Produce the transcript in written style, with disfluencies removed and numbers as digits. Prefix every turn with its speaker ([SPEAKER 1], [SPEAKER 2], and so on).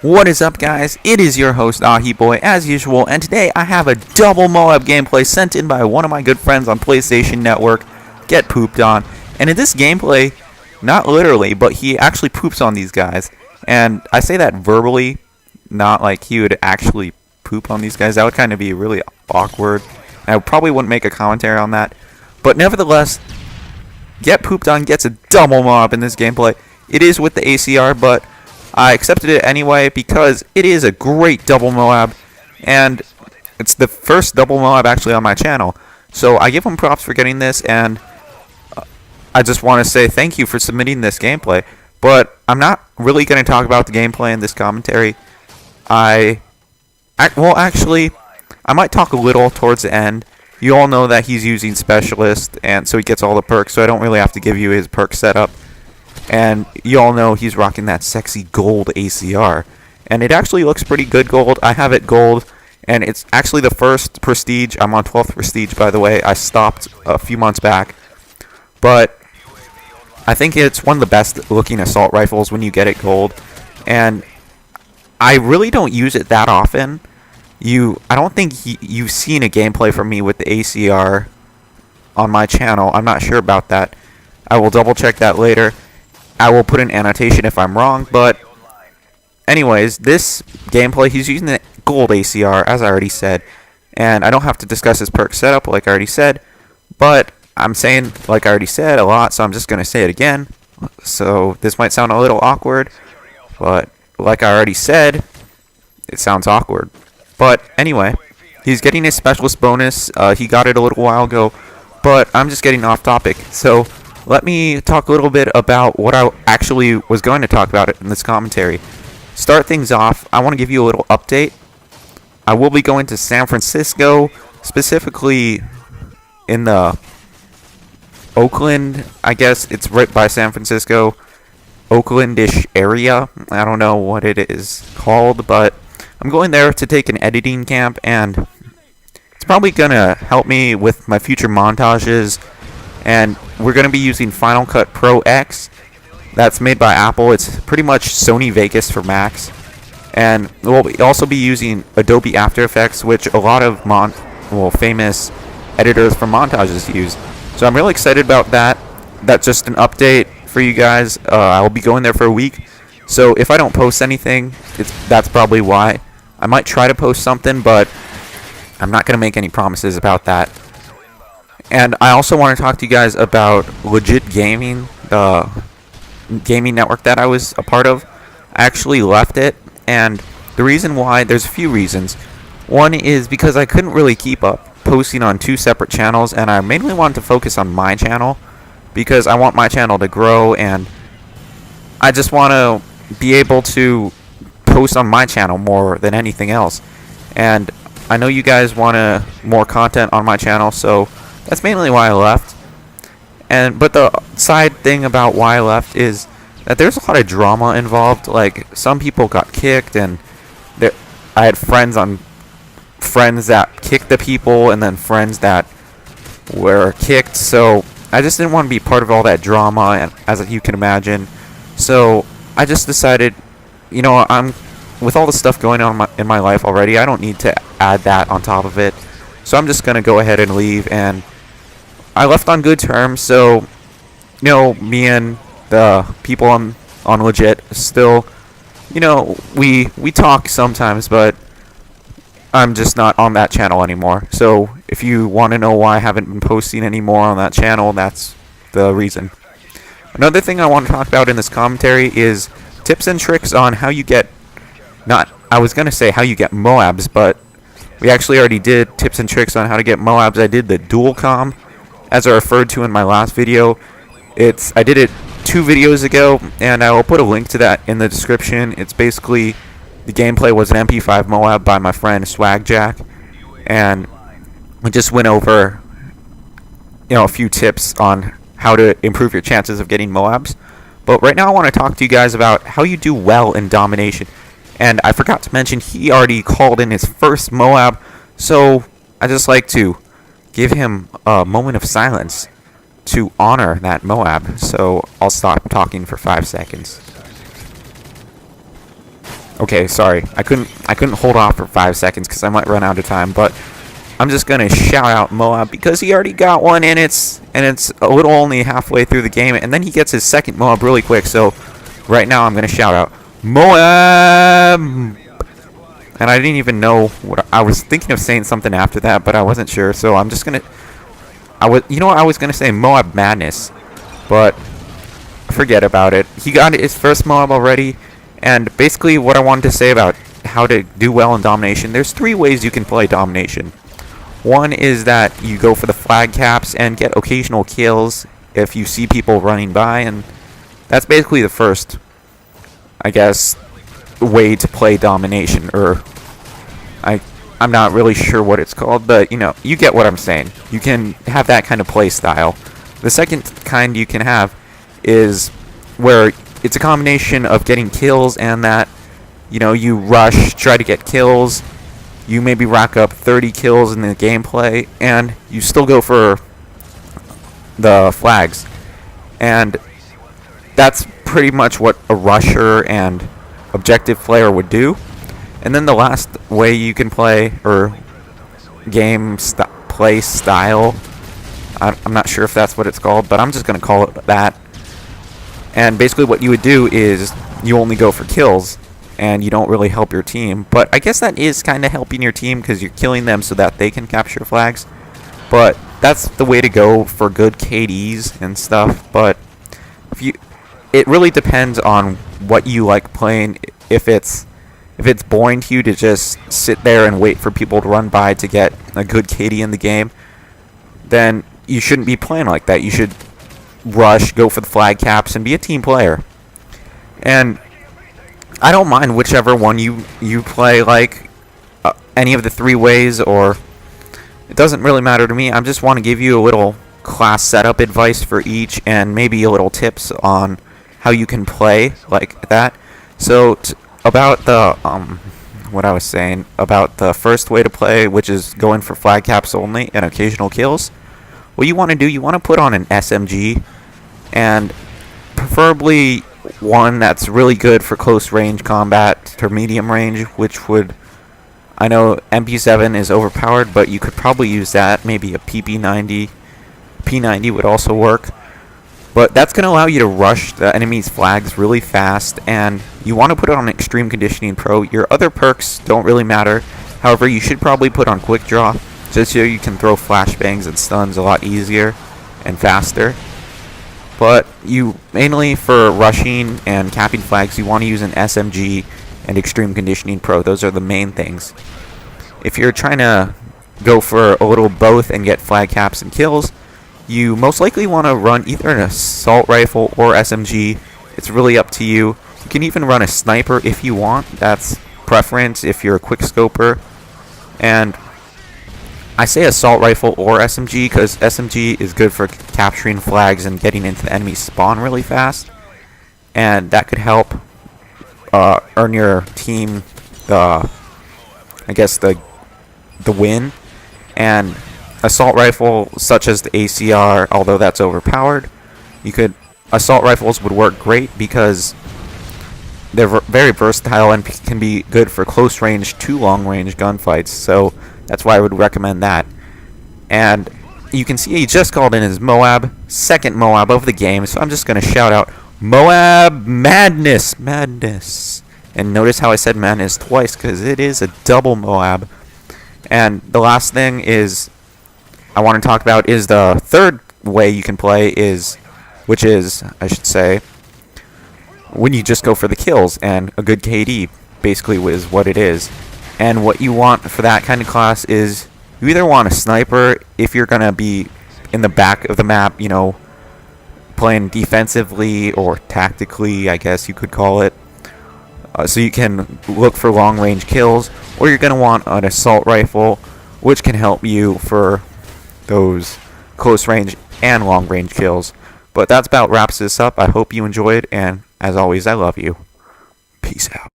[SPEAKER 1] What is up, guys? It is your host, Ahi-Boy, as usual, and today I have a double MOAB gameplay sent in by one of my good friends on PlayStation Network, Get Pooped On. And in this gameplay, not literally, but he actually poops on these guys. And I say that verbally, not like he would actually poop on these guys. That would kind of be really awkward. And I probably wouldn't make a commentary on that. But nevertheless, Get Pooped On gets a double MOAB in this gameplay. It is with the ACR, but I accepted it anyway because it is a great double MOAB, and it's the first double MOAB actually on my channel. So I give him props for getting this, and I just want to say thank you for submitting this gameplay. But I'm not really going to talk about the gameplay in this commentary. Well, actually, I might talk a little towards the end. You all know that he's using Specialist, and so he gets all the perks, so I don't really have to give you his perk setup. And you all know he's rocking that sexy gold ACR. And it actually looks pretty good gold. I have it gold, and it's actually the first prestige. I'm on 12th prestige, by the way. I stopped a few months back. But I think it's one of the best looking assault rifles when you get it gold. And I really don't use it that often. I don't think you've seen a gameplay from me with the ACR on my channel. I'm not sure about that. I will double check that later. I will put an annotation if I'm wrong, but anyways, this gameplay, he's using the gold ACR, as I already said, and I don't have to discuss his perk setup like I already said, but I'm saying like I already said a lot, so I'm just going to say it again. So this might sound a little awkward, but like I already said, it sounds awkward. But anyway, he's getting his specialist bonus. He got it a little while ago, but I'm just getting off topic. So let me talk a little bit about what I actually was going to talk about in this commentary. Start things off, I want to give you a little update. I will be going to San Francisco, specifically in the Oakland, I guess it's right by San Francisco, Oakland-ish area. I don't know what it is called, but I'm going there to take an editing camp, and it's probably going to help me with my future montages. And we're going to be using Final Cut Pro X. That's made by Apple. It's pretty much Sony Vegas for Macs. And we'll also be using Adobe After Effects, which a lot of famous editors for montages use. So I'm really excited about that. That's just an update for you guys. I will be going there for a week. So if I don't post anything, that's probably why. I might try to post something, but I'm not going to make any promises about that. And I also want to talk to you guys about Legit Gaming, the gaming network that I was a part of. I actually left it, and the reason why, there's a few reasons. One is because I couldn't really keep up posting on two separate channels, and I mainly wanted to focus on my channel because I want my channel to grow, and I just want to be able to post on my channel more than anything else. And I know you guys want more content on my channel, so that's mainly why I left. But the side thing about why I left is that there's a lot of drama involved. Like, some people got kicked, and I had friends that kicked the people, and then friends that were kicked. So I just didn't want to be part of all that drama, and as you can imagine. So I just decided, I'm with all the stuff going on in my life already, I don't need to add that on top of it. So I'm just going to go ahead and leave, and I left on good terms. So, me and the people on Legit still, we talk sometimes, but I'm just not on that channel anymore. So if you want to know why I haven't been posting anymore on that channel, that's the reason. Another thing I want to talk about in this commentary is tips and tricks on how you get, I was going to say how you get MOABs, but we actually already did tips and tricks on how to get MOABs. I did the dual comm, as I referred to in my last video. I did it 2 videos ago, and I will put a link to that in the description. It's basically, the gameplay was an MP5 MOAB by my friend Swagjack, and we just went over, a few tips on how to improve your chances of getting MOABs. But right now I want to talk to you guys about how you do well in domination. And I forgot to mention, he already called in his first MOAB, so I just like to give him a moment of silence to honor that MOAB. So I'll stop talking for 5 seconds. Okay, sorry. I couldn't hold off for 5 seconds because I might run out of time, but I'm just gonna shout out MOAB because he already got one, and it's a little only halfway through the game, and then he gets his second MOAB really quick. So right now I'm gonna shout out MOAB, and I didn't even know what I was thinking of saying something after that, but I wasn't sure. So I'm just gonna I was gonna say MOAB Madness, but forget about it. He got his first MOAB already, and basically what I wanted to say about how to do well in domination. There's 3 ways you can play domination. One is that you go for the flag caps and get occasional kills if you see people running by, and that's basically the first, I guess, way to play domination, or I'm not really sure what it's called, but you get what I'm saying. You can have that kind of play style. The second kind you can have is where it's a combination of getting kills and that you rush, try to get kills. You maybe rack up 30 kills in the gameplay, and you still go for the flags. And that's pretty much what a rusher and objective player would do. And then the last way you can play, or play style, I'm not sure if that's what it's called, but I'm just going to call it that. And basically what you would do is you only go for kills, and you don't really help your team. But I guess that is kind of helping your team because you're killing them so that they can capture flags. But that's the way to go for good KDs and stuff. But it really depends on what you like playing. If it's boring to you to just sit there and wait for people to run by to get a good KD in the game, then you shouldn't be playing like that. You should rush, go for the flag caps, and be a team player. And I don't mind whichever one you play, like any of the 3 ways, or it doesn't really matter to me. I just want to give you a little class setup advice for each, and maybe a little tips on how you can play like that. So about the what I was saying about the first way to play, which is going for flag caps only and occasional kills. What you want to do, you want to put on an SMG, and preferably one that's really good for close range combat to medium range, which would, I know MP7 is overpowered, but you could probably use that. Maybe a PP90, P90 would also work. But that's going to allow you to rush the enemy's flags really fast, and you want to put it on Extreme Conditioning Pro. Your other perks don't really matter. However, you should probably put on Quick Draw, just so you can throw flashbangs and stuns a lot easier and faster. But you mainly for rushing and capping flags, you want to use an SMG and Extreme Conditioning Pro. Those are the main things. If you're trying to go for a little both and get flag caps and kills, you most likely want to run either an assault rifle or SMG. It's really up to you. You can even run a sniper if you want. That's preference if you're a quick scoper. And I say assault rifle or SMG because SMG is good for capturing flags and getting into the enemy spawn really fast, and that could help earn your team the win. And assault rifle, such as the ACR, although that's overpowered, assault rifles would work great because they're very versatile and can be good for close range to long range gunfights. So that's why I would recommend that. And you can see he just called in his MOAB, second MOAB of the game. So I'm just going to shout out MOAB Madness. And notice how I said madness twice because it is a double MOAB. And the last thing I want to talk about is the third way you can play which is, I should say, when you just go for the kills, and a good KD basically is what it is. And what you want for that kind of class is you either want a sniper if you're going to be in the back of the map, playing defensively or tactically, I guess you could call it. So you can look for long range kills, or you're going to want an assault rifle, which can help you for those close range and long range kills. But that's about wraps this up. I hope you enjoyed, and as always, I love you. Peace out.